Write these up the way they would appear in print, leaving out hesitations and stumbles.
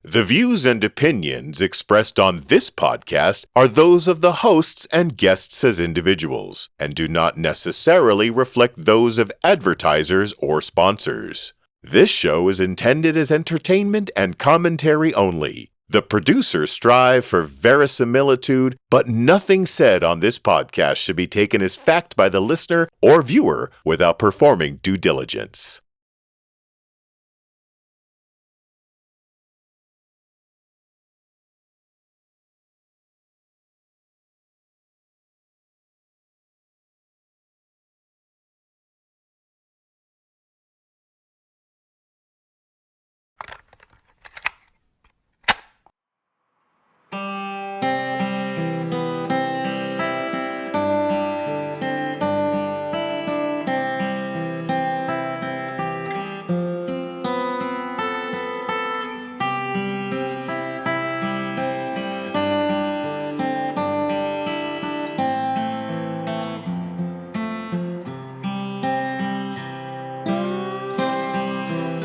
The views and opinions expressed on this podcast are those of the hosts and guests as individuals, and do not necessarily reflect those of advertisers or sponsors. This show is intended as entertainment and commentary only. The producers strive for verisimilitude, but nothing said on this podcast should be taken as fact by the listener or viewer without performing due diligence.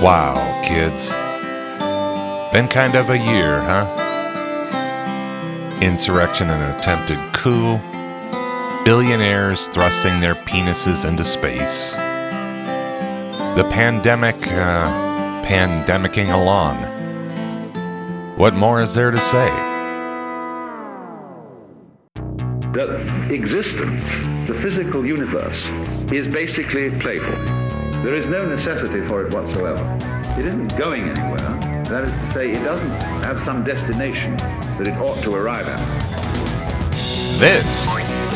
Wow, kids. Been kind of a year, huh? Insurrection and attempted coup. Billionaires thrusting their penises into space. The pandemic, pandemicking along. What more is there to say? The existence, the physical universe, is basically playful. There is no necessity for it whatsoever. It isn't going anywhere. That is to say, it doesn't have some destination that it ought to arrive at. This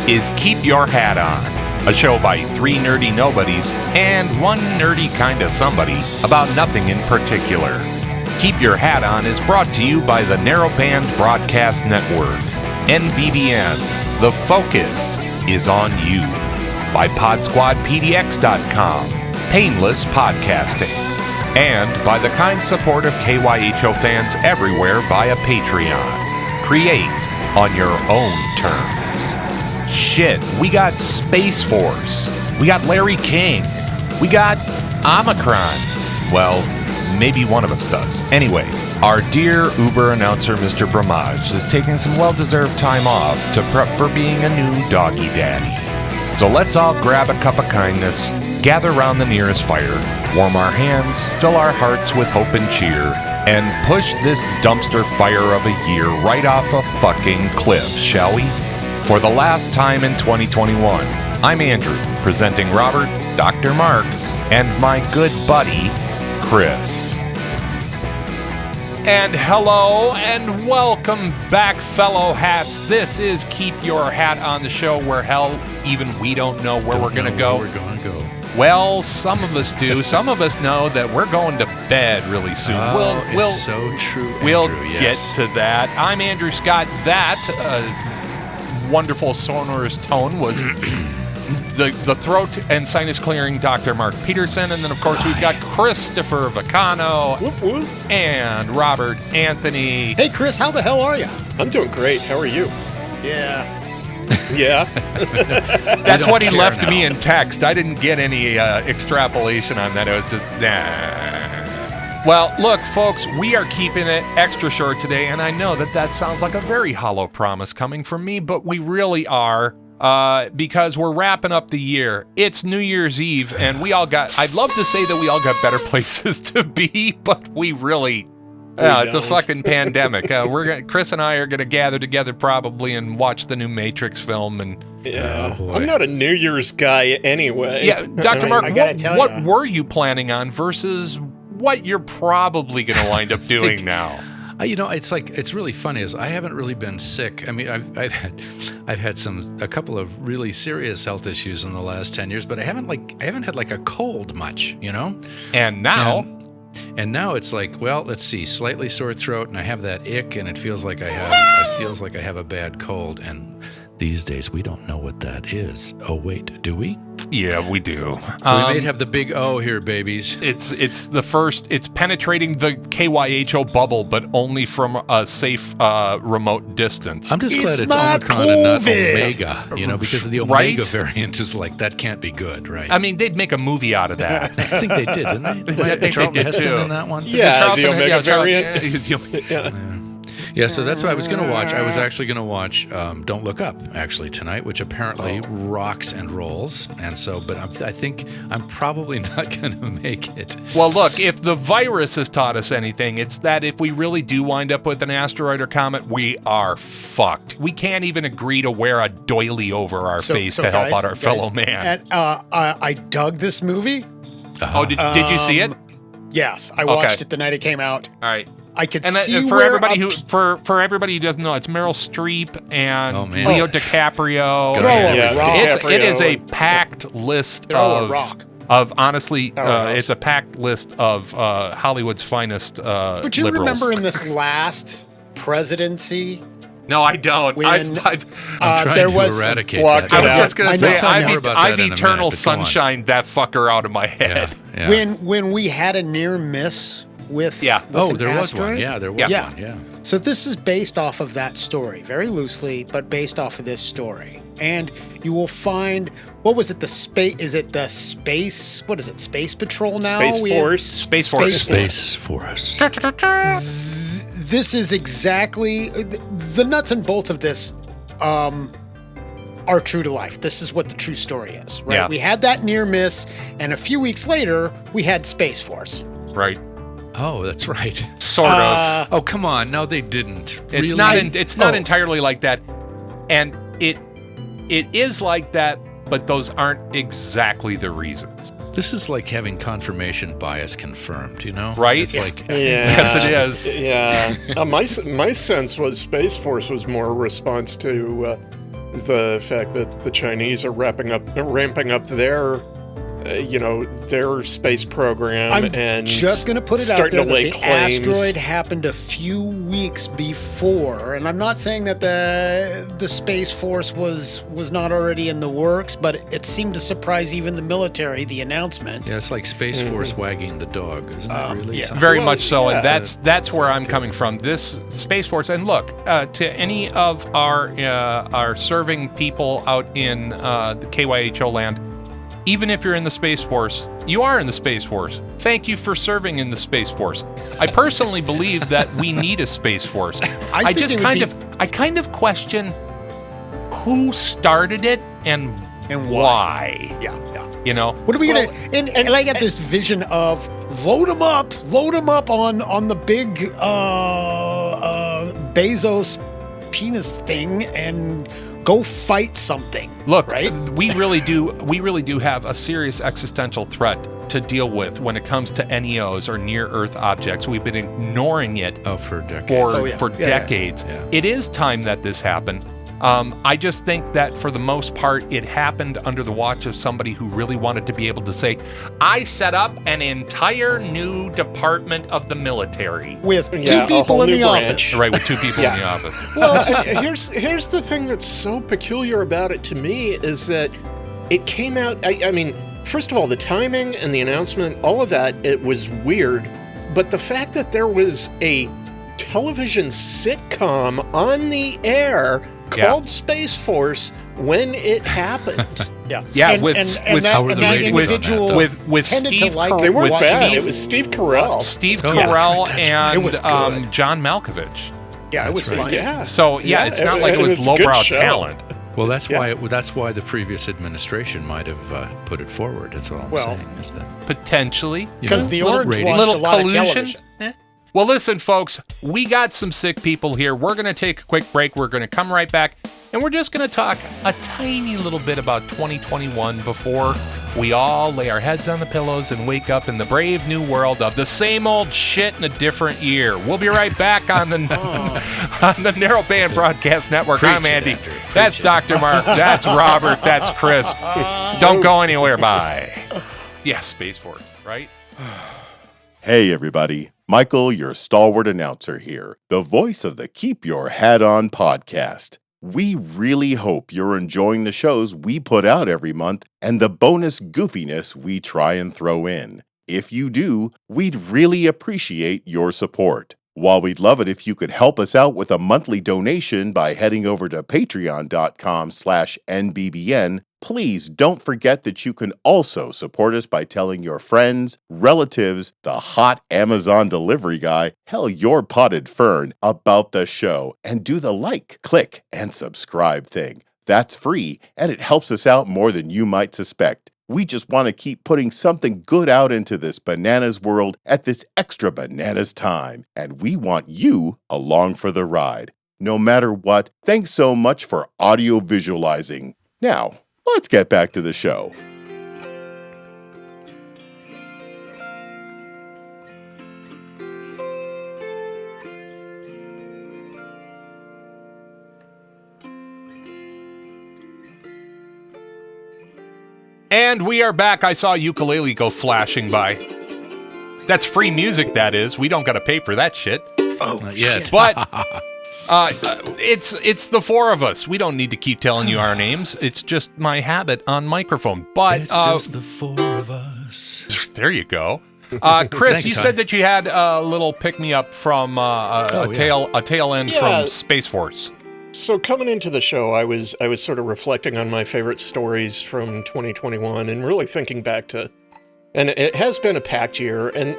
is Keep Your Hat On, a show by three nerdy nobodies and one nerdy kinda somebody about nothing in particular. Keep Your Hat On is brought to you by the Narrowband Broadcast Network, NBBN. The focus is on you. By PodsquadPDX.com. Painless podcasting, and by the kind support of KYHO fans everywhere via Patreon. Create on your own terms. Shit, we got Space Force, we got Larry King, we got Omicron. Well, maybe one of us does. Anyway, our dear Uber announcer Mr. Bramage is taking some well-deserved time off to prep for being a new doggy daddy. So let's all grab a cup of kindness, gather round the nearest fire, warm our hands, fill our hearts with hope and cheer, and push this dumpster fire of a year right off a fucking cliff, shall we? For the last time in 2021, I'm Andrew, presenting Robert, Dr. Mark, and my good buddy, Chris. And hello and welcome back, fellow hats. This is Keep Your Hat On, the show where hell, even we don't know where we're going to go. Well, some of us do. Some of us know that we're going to bed really soon. It's so true, Andrew. We'll yes. get to that. I'm Andrew Scott. That wonderful sonorous tone was the throat and sinus clearing Dr. Mark Peterson. And then, of course, we've got Christopher Vacano and Robert Anthony. Hey, Chris, how the hell are you? I'm doing great. How are you? Yeah. Yeah. That's what he left me in text. I didn't get any extrapolation on that. It was just, nah. Well, look, folks, we are keeping it extra short today, and I know that sounds like a very hollow promise coming from me, but we really are, because we're wrapping up the year. It's New Year's Eve, and I'd love to say that we all got better places to be, but we really... it's a fucking pandemic. Chris and I are gonna gather together probably and watch the new Matrix film. And I'm not a New Year's guy anyway. Yeah, Dr. Mark, what you. were you planning on versus what you're probably gonna wind up doing now? It's really funny. Is I haven't really been sick. I mean, I've had a couple of really serious health issues in the last 10 years, but I haven't had like a cold much, you know. And now. And now it's like, well, let's see, slightly sore throat, and I have that ick, and it feels like I have a bad cold. And these days we don't know what that is. Oh wait, do we? Yeah, we do. So we may have the big O here, babies. It's the first. It's penetrating the KYHO bubble, but only from a safe remote distance. I'm just glad it's not Omicron and not COVID. Omega, because the Omega variant is like, that can't be good, right? I mean, they'd make a movie out of that. I think they did, didn't they? I think Charlton they did, Heston too. in that one? Yeah, the Omega variant. Yeah, so that's what I was going to watch. I was actually going to watch Don't Look Up, actually, tonight, which apparently rocks and rolls. And so, but I think I'm probably not going to make it. Well, look, if the virus has taught us anything, it's that if we really do wind up with an asteroid or comet, we are fucked. We can't even agree to wear a doily over our face to help out our fellow man. And, I dug this movie. Oh, did you see it? Yes, I watched it the night it came out. All right. I could And see for where everybody for everybody who doesn't know, it's Meryl Streep and Leo DiCaprio. It is a packed list of honestly, it's a packed list of Hollywood's finest But you liberals. remember in this last presidency? No, I don't. When, I'm trying there to was eradicate blocked that. it I was out. just going to say, I've eternal sunshine that fucker out of my head. Yeah. When we had a near miss with Yeah. with Oh, an there was asteroid. one. Yeah, there was Yeah. one. Yeah. So this is based off of that story, very loosely, but based off of this story. And you will find, what was it? Is it the space? What is it? Space Patrol now? Space Force. Space Force. This is exactly the nuts and bolts of this. Are true to life. This is what the true story is, right? Yeah. We had that near miss, and a few weeks later, we had Space Force. Right. Oh, that's right. Sort of. Oh, come on. No, they didn't. It's Really? not entirely like that. And it is like that, but those aren't exactly the reasons. This is like having confirmation bias confirmed, Right? It's like, Yeah. Yes, it is. Yeah. My sense was Space Force was more a response to the fact that the Chinese are ramping up their their space program. I'm and just going to put it out starting there to that lay the claims. asteroid happened a few weeks before, and I'm not saying that the Space Force was not already in the works, but it seemed to surprise even the military, the announcement. yeah, it's like Space Force wagging the dog, isn't it really? yeah. Something? Very Well, much so, yeah. and that's where I'm coming from. This Space Force, and look, to any of our serving people out in the KYHO land, even if you're in the Space Force, you are in the Space Force. Thank you for serving in the Space Force. I personally believe that we need a Space Force. I kind of question who started it and why. Yeah. What are we gonna? And I get this vision of load them up on the big Bezos penis thing and go fight something. Look, right? we really do have a serious existential threat to deal with when it comes to NEOs or near Earth objects. We've been ignoring it for decades. for decades. Yeah. It is time that this happened. I just think that for the most part, it happened under the watch of somebody who really wanted to be able to say, I set up an entire new department of the military. With two a people whole in new the branch. office. Right, with two people in the office. Well, here's the thing that's so peculiar about it to me is that it came out. I mean, first of all, the timing and the announcement, all of that, it was weird. But the fact that there was a television sitcom on the air called Space Force when it happened. Yeah, with tended Steve to like They weren't with bad. Steve- It was Steve Carell. Steve Oh, yeah. Carell That's right. It was and good. John Malkovich. Yeah, it was That's right. fun. Yeah. So it's not like it was it's a good lowbrow show. talent. Well, that's why the previous administration might have put it forward. That's all I'm saying. Is that Potentially. Because the little Orange ratings. watched Little a lot collusion. of television. Well, listen, folks, we got some sick people here. We're going to take a quick break. We're going to come right back, and we're just going to talk a tiny little bit about 2021 before we all lay our heads on the pillows and wake up in the brave new world of the same old shit in a different year. We'll be right back on the on the Narrowband Broadcast Network. I'm Andy. Andrew. That's Dr. Mark. That's Robert. That's Chris. Don't go anywhere. Bye. Yeah, Space Force, right? Hey everybody, Michael, your stalwart announcer here, the voice of the Keep Your Hat On podcast. We really hope you're enjoying the shows we put out every month and the bonus goofiness we try and throw in. If you do, we'd really appreciate your support. While we'd love it if you could help us out with a monthly donation by heading over to patreon.com/NBBN, please don't forget that you can also support us by telling your friends, relatives, the hot Amazon delivery guy, hell, your potted fern, about the show, and do the like, click, and subscribe thing. That's free, and it helps us out more than you might suspect. We just want to keep putting something good out into this bananas world at this extra bananas time, and we want you along for the ride. No matter what, thanks so much for audio visualizing. Now, let's get back to the show. And we are back. I saw ukulele go flashing by. That's free music, that is. We don't got to pay for that shit. Oh, not yet. But it's the four of us. We don't need to keep telling you our names. It's just my habit on microphone. But It's just the four of us. There you go. Chris, Thanks, you Ty. said that you had a little pick-me-up from a tail end from Space Force. So coming into the show, I was sort of reflecting on my favorite stories from 2021 and really thinking back to, and it has been a packed year, and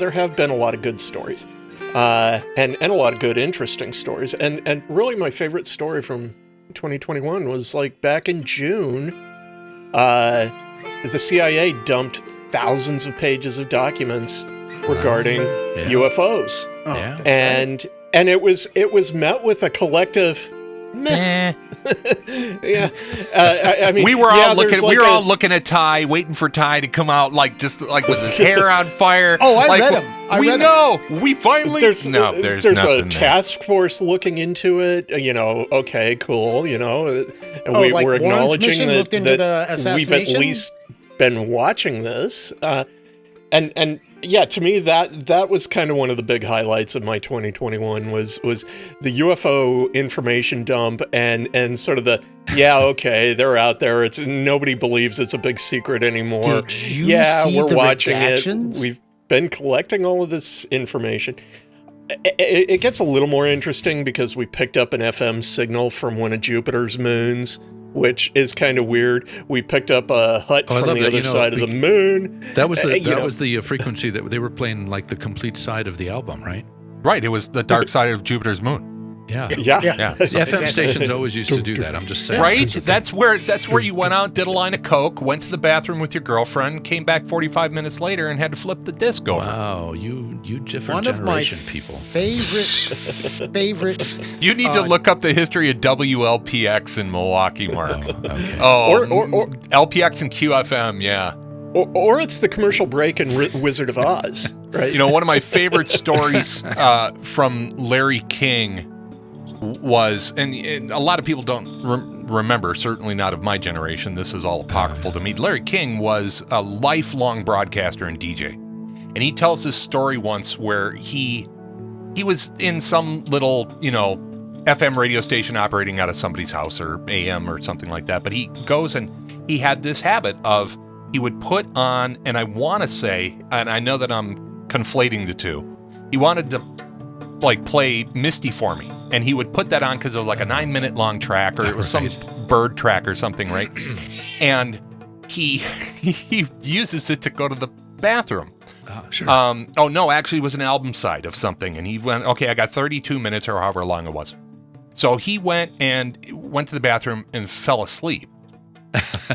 there have been a lot of good stories, and a lot of good interesting stories, and really my favorite story from 2021 was like back in June, the CIA dumped thousands of pages of documents regarding UFOs, Yeah. and it was met with a collective meh. Yeah, I mean, We were all looking. there's We were like all looking at Ty, waiting for Ty to come out, like just like with his hair on fire. Oh, I like, read him. We know. We finally. There's nothing a there. task force looking into it. Okay, cool. And like we're Warren acknowledging Commission that, looked into the that we've at assassination? least been watching this. And yeah, to me that was kind of one of the big highlights of my 2021 was the UFO information dump and sort of the they're out there. It's nobody believes it's a big secret anymore. Did you see we're the watching redactions? it. We've been collecting all of this information. It gets a little more interesting because we picked up an FM signal from one of Jupiter's moons, which is kind of weird. We picked up a hut I from love the that, other side of the moon. That was the frequency that they were playing, like the complete side of the album, right? Right. It was the dark side of Jupiter's moon. Yeah. Yeah. The FM stations always used to do that. I'm just saying. Right? That's where you went out, did a line of coke, went to the bathroom with your girlfriend, came back 45 minutes later, and had to flip the disc over. Wow, you different One of my generation people. favorite. You need to look up the history of WLPX in Milwaukee, Mark. Okay. Or LPX and QFM, yeah. Or it's the commercial break in Wizard of Oz, right? One of my favorite stories from Larry King was, and a lot of people don't remember, certainly not of my generation, this is all apocryphal to me. Larry King was a lifelong broadcaster and DJ. And he tells this story once where he was in some little, FM radio station operating out of somebody's house or AM or something like that. But he goes and he had this habit of, he would put on, and I want to say, and I know that I'm conflating the two, he wanted to play Misty for me. And he would put that on because it was like a 9-minute long track, or it was some bird track or something, right? And he uses it to go to the bathroom. Sure. Oh no, actually it was an album side of something. And he went, okay, I got 32 minutes or however long it was. So he went to the bathroom and fell asleep.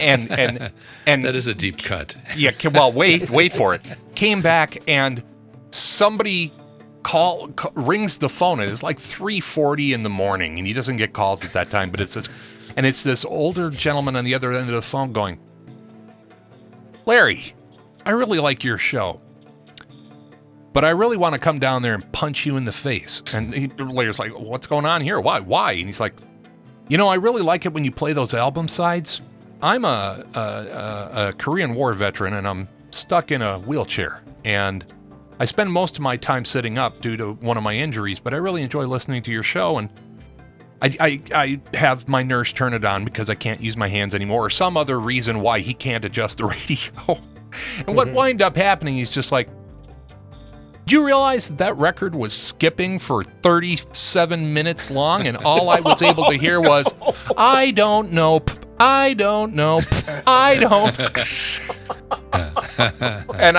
And that is a deep cut. Yeah, well, wait for it. Came back and somebody rings the phone, and it's like 3:40 in the morning, and he doesn't get calls at that time, but it's this older gentleman on the other end of the phone going, Larry, I really like your show, but I really want to come down there and punch you in the face. And Larry's like, what's going on here? Why? And he's like, I really like it when you play those album sides. I'm a Korean War veteran, and I'm stuck in a wheelchair, and I spend most of my time sitting up due to one of my injuries, but I really enjoy listening to your show, and I have my nurse turn it on because I can't use my hands anymore, or some other reason why he can't adjust the radio. And what wind up happening, he's just like, "Do you realize that record was skipping for 37 minutes long, and all I was able to hear was, I don't know, I don't know, I don't." And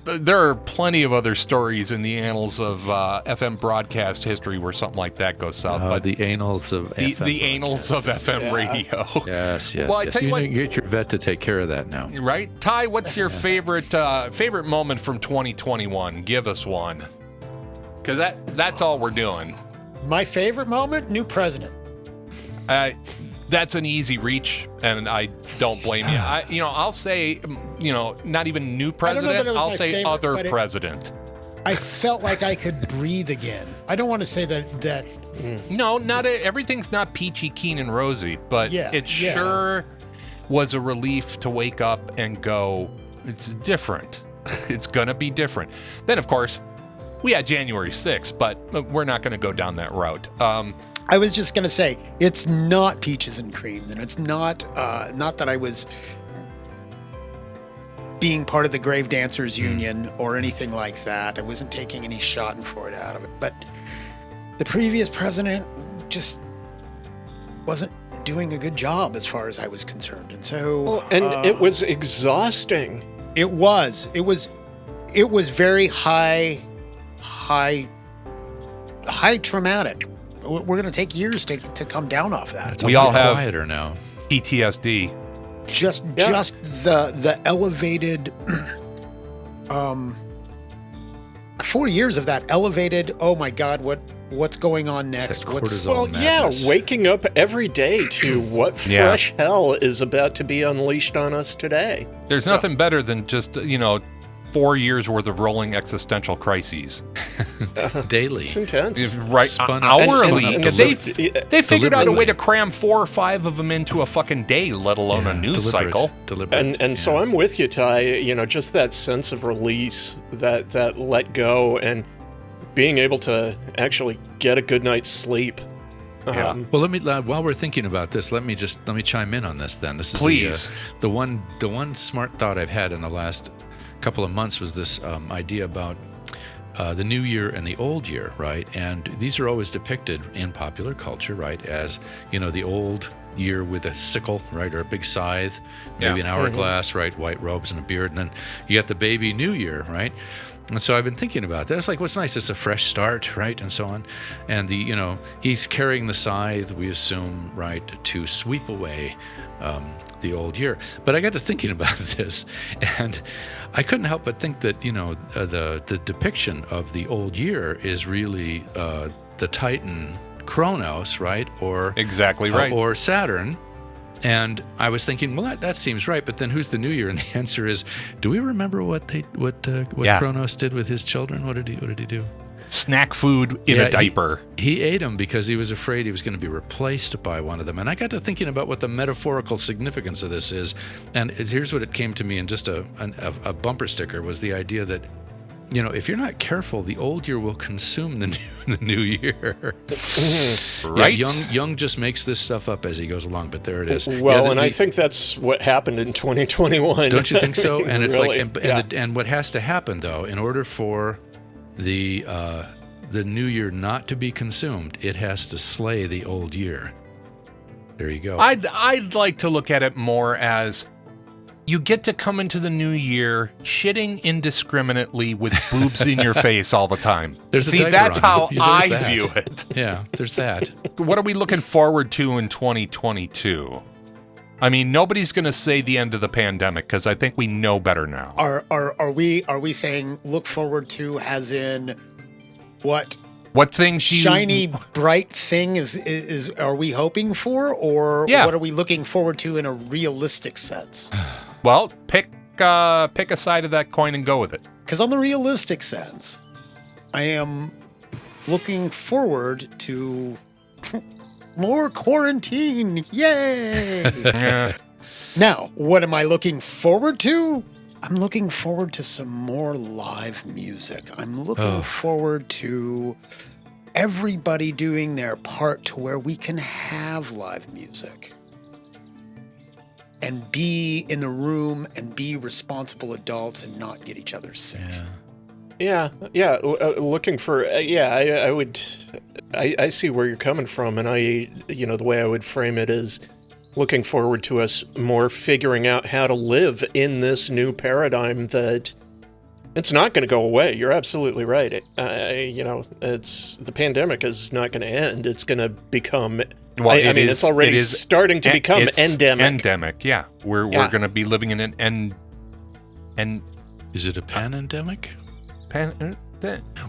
there are plenty of other stories in the annals of FM broadcast history where something like that goes south. But the annals of FM. The annals of FM radio. Yes. Well, I tell you what, get your vet to take care of that now. Right, Ty? What's your favorite moment from 2021? Give us one, because that's all we're doing. My favorite moment? New president. That's an easy reach, and I don't blame you. I'll say, not even new president. I'll say favorite, other president. I felt like I could breathe again. I don't want to say that. No, everything's not peachy keen and rosy, but it sure was a relief to wake up and go, it's different. It's gonna be different. Then, of course, we had January 6th, but we're not going to go down that route. I was just going to say, it's not peaches and cream, and it's not that I was being part of the Grave Dancers Union or anything like that. I wasn't taking any schadenfreude out of it. But the previous president just wasn't doing a good job as far as I was concerned. And so... it was exhausting. It was very high traumatic. We're going to take years to come down off that. We all have quieter now. PTSD. Just the elevated 4 years of that elevated, oh my God, what's going on next? Waking up every day to what fresh hell is about to be unleashed on us today. There's nothing better than just, 4 years worth of rolling existential crises. Daily. It's intense. Right. Hourly. They figured out a way to cram 4 or 5 of them into a fucking day, let alone a news cycle. And so I'm with you, Ty. Just that sense of release, that let go, and being able to actually get a good night's sleep. Yeah. Well, while we're thinking about this, let me chime in on this then. This is Please. the one smart thought I've had in the last couple of months was this idea about the new year and the old year, right? And these are always depicted in popular culture, right, as the old year with a sickle, right, or a big scythe, maybe an hourglass, right, white robes and a beard, and then you got the baby new year, right? And so I've been thinking about that. It's like, what's nice? It's a fresh start, right, and so on. And he's carrying the scythe, we assume, right, to sweep away the old year. But I got to thinking about this, and I couldn't help but think that the depiction of the old year is really the Titan Kronos, right, or exactly right, or Saturn. And I was thinking, well, that seems right. But then who's the new year? And the answer is, do we remember what Kronos did with his children? What did he do? Snack food in a diaper. He ate them because he was afraid he was going to be replaced by one of them. And I got to thinking about what the metaphorical significance of this is. And here's what it came to me in just a bumper sticker, was the idea that, if you're not careful, the old year will consume the new year. Right? Yeah, Young just makes this stuff up as he goes along, but there it is. Well, I think that's what happened in 2021. Don't you think so? And it's really, and what has to happen, though, in order for the new year not to be consumed, it has to slay the old year. There you go. I'd like to look at it more as you get to come into the new year shitting indiscriminately with boobs in your face all the time. That's how I view it. Yeah, there's that. What are we looking forward to in 2022? I mean, nobody's going to say the end of the pandemic, because I think we know better now. Are we saying look forward to as in what? What things shiny, bright thing is are we hoping for, or what are we looking forward to in a realistic sense? Well, pick a side of that coin and go with it. Because on the realistic sense, I am looking forward to more quarantine. Yay! Yeah. Now, what am I looking forward to? I'm looking forward to some more live music. I'm looking forward to everybody doing their part to where we can have live music and be in the room and be responsible adults and not get each other sick. Looking for, I see where you're coming from, and the way I would frame it is looking forward to us more figuring out how to live in this new paradigm that it's not going to go away. You're absolutely right. The pandemic is not going to end. It's going to become, it's already starting to become endemic. Endemic, yeah. We're going to be living in an Is it a pan-endemic? We're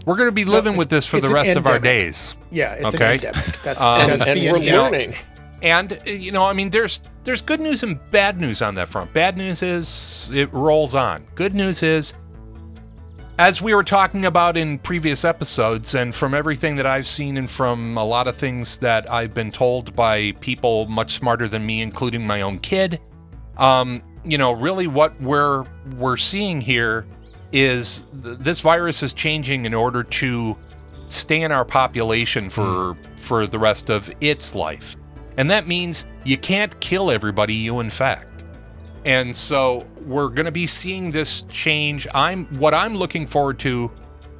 going to be living with this for the rest of our days. Yeah, it's okay? an endemic. That's and the we're endemic. learning. And, there's good news and bad news on that front. Bad news is it rolls on. Good news is, as we were talking about in previous episodes, and from everything that I've seen and from a lot of things that I've been told by people much smarter than me, including my own kid, really what we're seeing here is this virus is changing in order to stay in our population for the rest of its life. And that means you can't kill everybody you infect. And so we're going to be seeing this change. What I'm looking forward to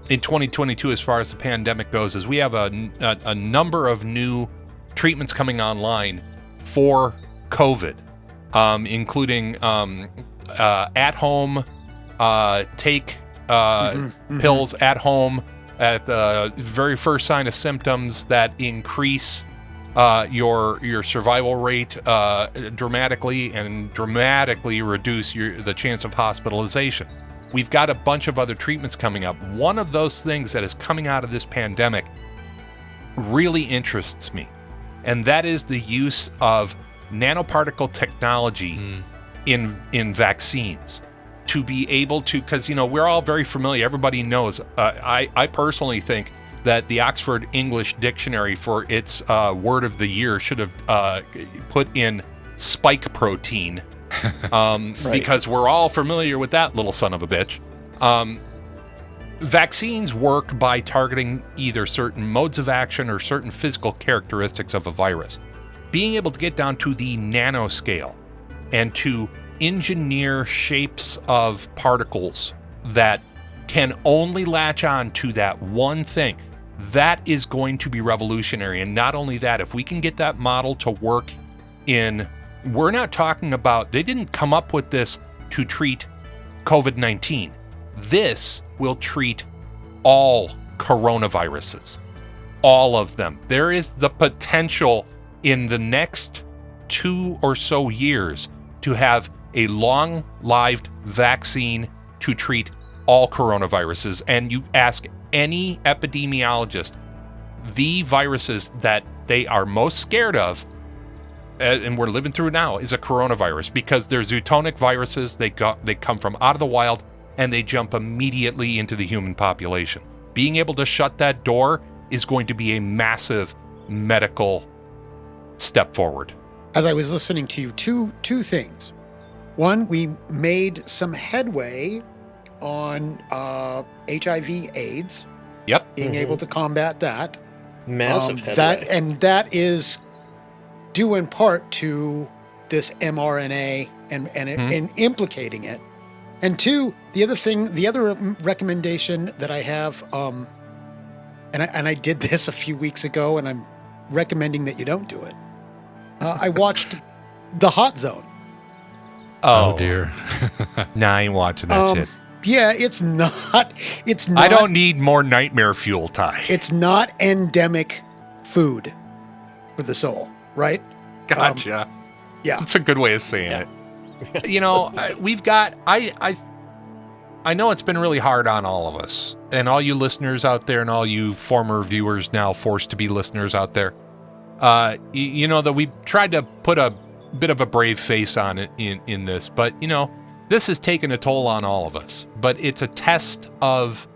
in 2022 as far as the pandemic goes is we have a number of new treatments coming online for COVID, including at home, take pills at home at the very first sign of symptoms that increase your survival rate dramatically and dramatically reduce the chance of hospitalization. We've got a bunch of other treatments coming up. One of those things that is coming out of this pandemic really interests me, and that is the use of nanoparticle technology in vaccines. To be able to, because we're all very familiar, everybody knows, I personally think that the Oxford English Dictionary for its word of the year should have put in spike protein, right. Because we're all familiar with that little son of a bitch. Vaccines work by targeting either certain modes of action or certain physical characteristics of a virus. Being able to get down to the nanoscale and to engineer shapes of particles that can only latch on to that one thing, that is going to be revolutionary. And not only that, if we can get that model to work we're not talking about, they didn't come up with this to treat COVID-19. This will treat all coronaviruses, all of them. There is the potential in the next 2 or so years to have a long-lived vaccine to treat all coronaviruses. And you ask any epidemiologist, the viruses that they are most scared of, and we're living through now, is a coronavirus, because they're zootonic viruses. They come from out of the wild, and they jump immediately into the human population. Being able to shut that door is going to be a massive medical step forward. As I was listening to you, two things. One, we made some headway on HIV/AIDS. Yep. Being able to combat that. Massive headway. That is due in part to this mRNA and implicating it. And two, the other recommendation that I have, and I did this a few weeks ago, and I'm recommending that you don't do it. I watched The Hot Zone. Oh dear. Nah, I ain't watching that shit. Yeah, it's not. I don't need more nightmare fuel time. It's not endemic food for the soul, right? Gotcha. Yeah. That's a good way of saying it. We've got, I know it's been really hard on all of us, and all you listeners out there and all you former viewers now forced to be listeners out there, that we tried to put a bit of a brave face on it in this, but this has taken a toll on all of us. But it's the test of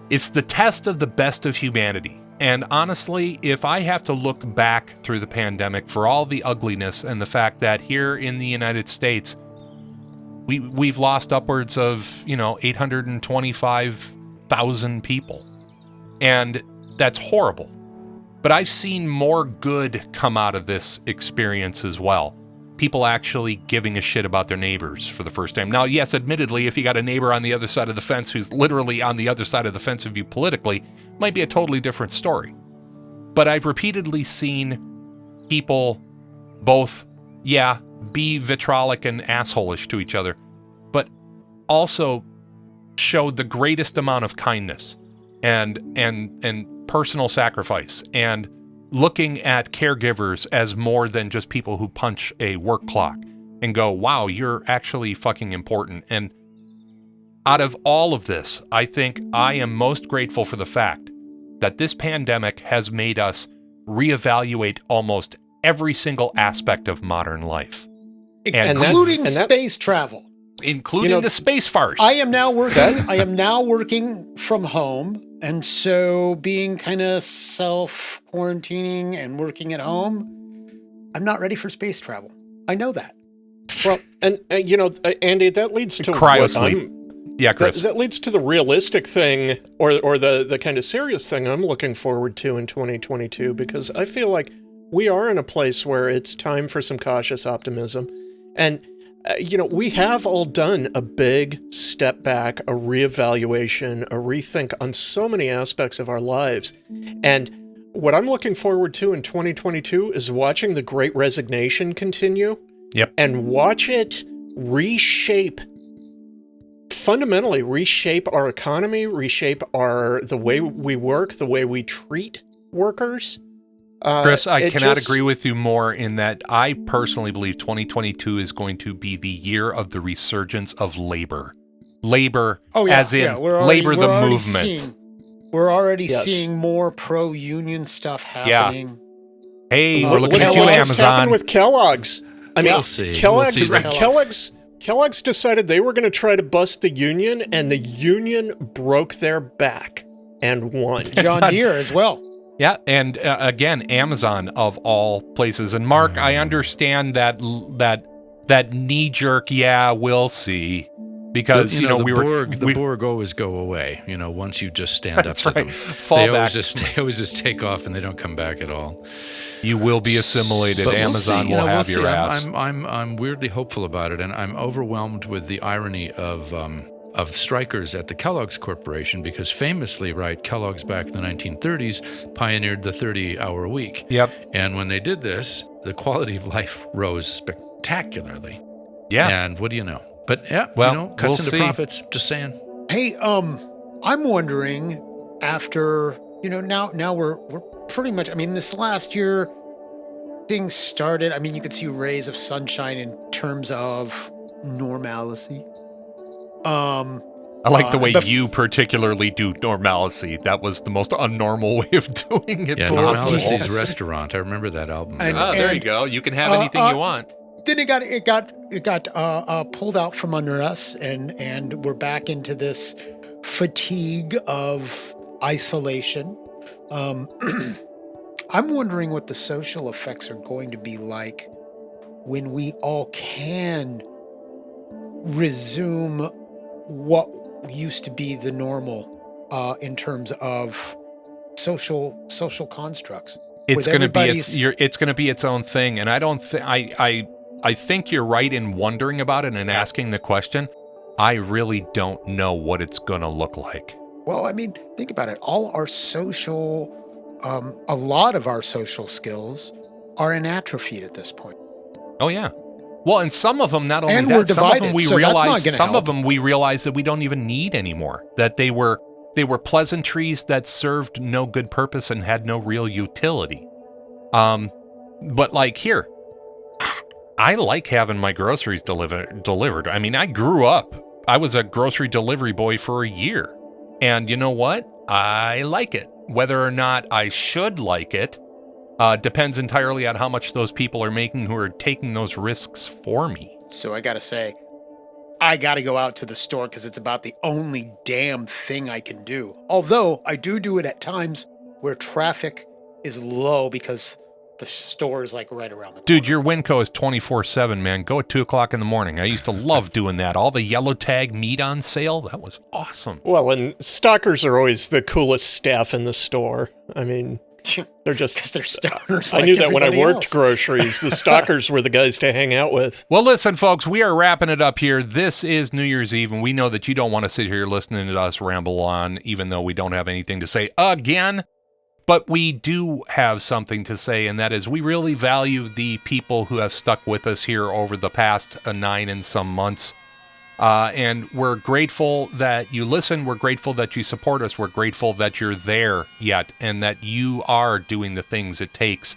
the best of humanity. And honestly, if I have to look back through the pandemic for all the ugliness and the fact that here in the United States, we've lost upwards of 825,000 people, and that's horrible. But I've seen more good come out of this experience as well. People actually giving a shit about their neighbors for the first time. Now, yes, admittedly, if you got a neighbor on the other side of the fence who's literally on the other side of the fence of you politically, might be a totally different story. But I've repeatedly seen people both, be vitriolic and asshole-ish to each other, but also showed the greatest amount of kindness and personal sacrifice, and looking at caregivers as more than just people who punch a work clock and go, wow, you're actually fucking important. And out of all of this, I think I am most grateful for the fact that this pandemic has made us reevaluate almost every single aspect of modern life. Including space travel. Including the space farce. I am now working from home. And so being kind of self-quarantining and working at home, I'm not ready for space travel. I know that. Well, and Andy, that leads to cryosleep. Yeah, Chris. That leads to the realistic thing, or the kind of serious thing I'm looking forward to in 2022, because I feel like we are in a place where it's time for some cautious optimism. And we have all done a big step back, a reevaluation, a rethink on so many aspects of our lives. And what I'm looking forward to in 2022 is watching the Great Resignation continue. Yep. And watch it fundamentally reshape our economy, reshape the way we work, the way we treat workers. Chris, I cannot agree with you more in that I personally believe 2022 is going to be the year of the resurgence of labor. Labor, as in labor the movement. We're already seeing more pro-union stuff happening. Yeah. Hey, we're looking at you, Amazon. What's happened with Kellogg's? I mean, We'll see. Kellogg's decided they were going to try to bust the union, and the union broke their back and won. John Deere as well. Yeah, and again, Amazon of all places. And Mark, I understand that knee-jerk, we'll see, because the Borg always go away. Once you just stand up to them, they always just take off and they don't come back at all. You will be assimilated. But Amazon will have your ass. I'm weirdly hopeful about it, and I'm overwhelmed with the irony of strikers at the Kellogg's Corporation, because famously, Kellogg's back in the 1930s pioneered the 30-hour week. Yep. And when they did this, the quality of life rose spectacularly. Yeah. And what do you know? But cuts we'll into see. profits. Just saying. Hey, I'm wondering after, now we're pretty much, this last year things started, you could see rays of sunshine in terms of normalcy. I like the way you particularly do normalcy. That was the most unnormal way of doing it. Yeah, Normalcy's Restaurant. I remember that album. There you go. You can have anything you want. Then it got pulled out from under us, and we're back into this fatigue of isolation. I'm wondering what the social effects are going to be like when we all can resume what used to be the normal in terms of social constructs. It's going to be its own thing, and I think you're right in wondering about it and asking the question. I really don't know what it's going to look like. Well, think about it. All our a lot of our social skills are in atrophy at this point. Oh yeah. Well, and some of them, not only and that, we're divided, some of them we realize that we don't even need anymore. That they were pleasantries that served no good purpose and had no real utility. But here, I like having my groceries delivered. I grew up. I was a grocery delivery boy for a year. And you know what? I like it. Whether or not I should like it depends entirely on how much those people are making who are taking those risks for me. So I got to say, I got to go out to the store because it's about the only damn thing I can do. Although I do it at times where traffic is low because the store is like right around the corner. Dude, your Winco is 24/7, man. Go at 2 o'clock in the morning. I used to love doing that. All the yellow tag meat on sale. That was awesome. Well, and stockers are always the coolest staff in the store. I mean, they're just... Because they're stoners. I like knew that when I everybody worked else. groceries. The stockers were the guys to hang out with. Well, listen, folks, we are wrapping it up here. This is New Year's Eve, and we know that you don't want to sit here listening to us ramble on, even though we don't have anything to say again. But we do have something to say, and that is we really value the people who have stuck with us here over the past 9 and some months. And we're grateful that you listen. We're grateful that you support us. We're grateful that you're there yet and that you are doing the things it takes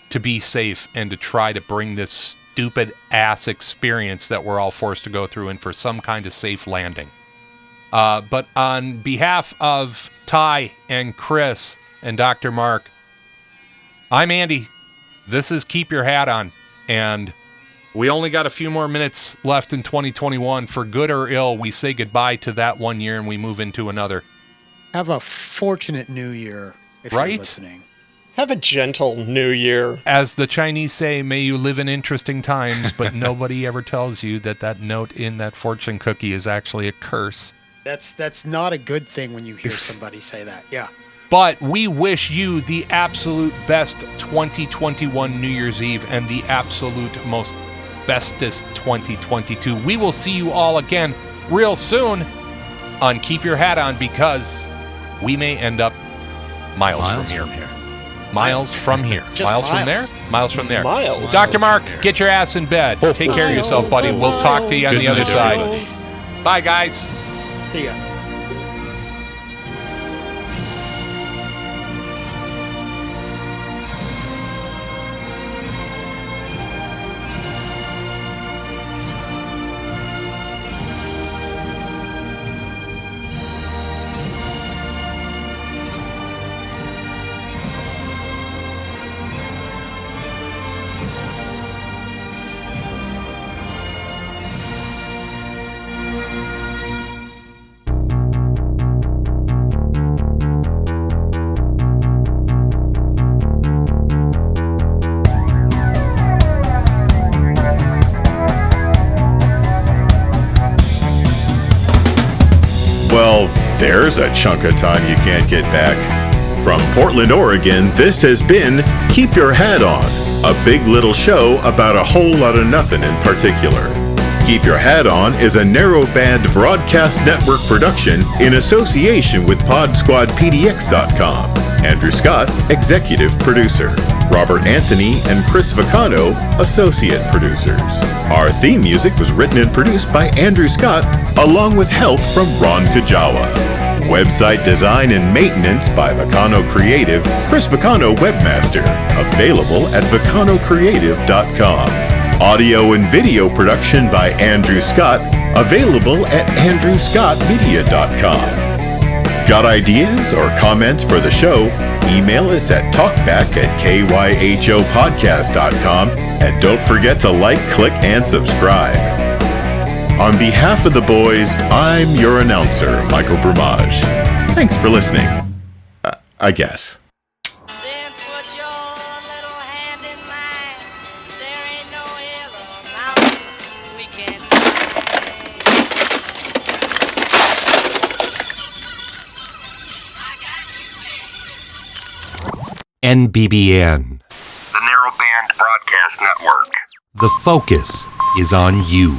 to be safe and to try to bring this stupid ass experience that we're all forced to go through in for some kind of safe landing. But on behalf of Ty and Chris and Dr. Mark, I'm Andy. This is Keep Your Hat On. And we only got a few more minutes left in 2021. For good or ill, we say goodbye to that 1 year and we move into another. Have a fortunate new year if Right? you're listening. Have a gentle new year. As the Chinese say, may you live in interesting times, but nobody ever tells you that that note in that fortune cookie is actually a curse. That's not a good thing when you hear somebody say that. Yeah. But we wish you the absolute best 2021 New Year's Eve and the absolute most bestest 2022. We will see you all again real soon on Keep Your Hat On, because we may end up miles from here. Miles from here. Just Miles from there? miles. Miles from there. Miles. Dr. Mark, get your ass in bed. Take care of yourself, buddy. We'll talk to you on the other side. Bye, guys. See ya. Well, there's a chunk of time you can't get back. From Portland, Oregon, this has been Keep Your Hat On, a big little show about a whole lot of nothing in particular. Keep Your Hat On is a narrowband broadcast network production in association with PodSquadPDX.com. Andrew Scott, executive producer. Robert Anthony and Chris Vacano, associate producers. Our theme music was written and produced by Andrew Scott, along with help from Ron Kajawa. Website design and maintenance by Vacano Creative, Chris Vacano Webmaster, available at vacanocreative.com. Audio and video production by Andrew Scott, available at andrewscottmedia.com. Got ideas or comments for the show? Email us at talkback@kyhopodcast.com, and don't forget to like, click, and subscribe. On behalf of the boys, I'm your announcer, Michael Brumage. Thanks for listening. I guess. Then put your little hand in mine. There ain't no hill or mountain we can't NBBN. The Narrowband Broadcast Network. The focus is on you.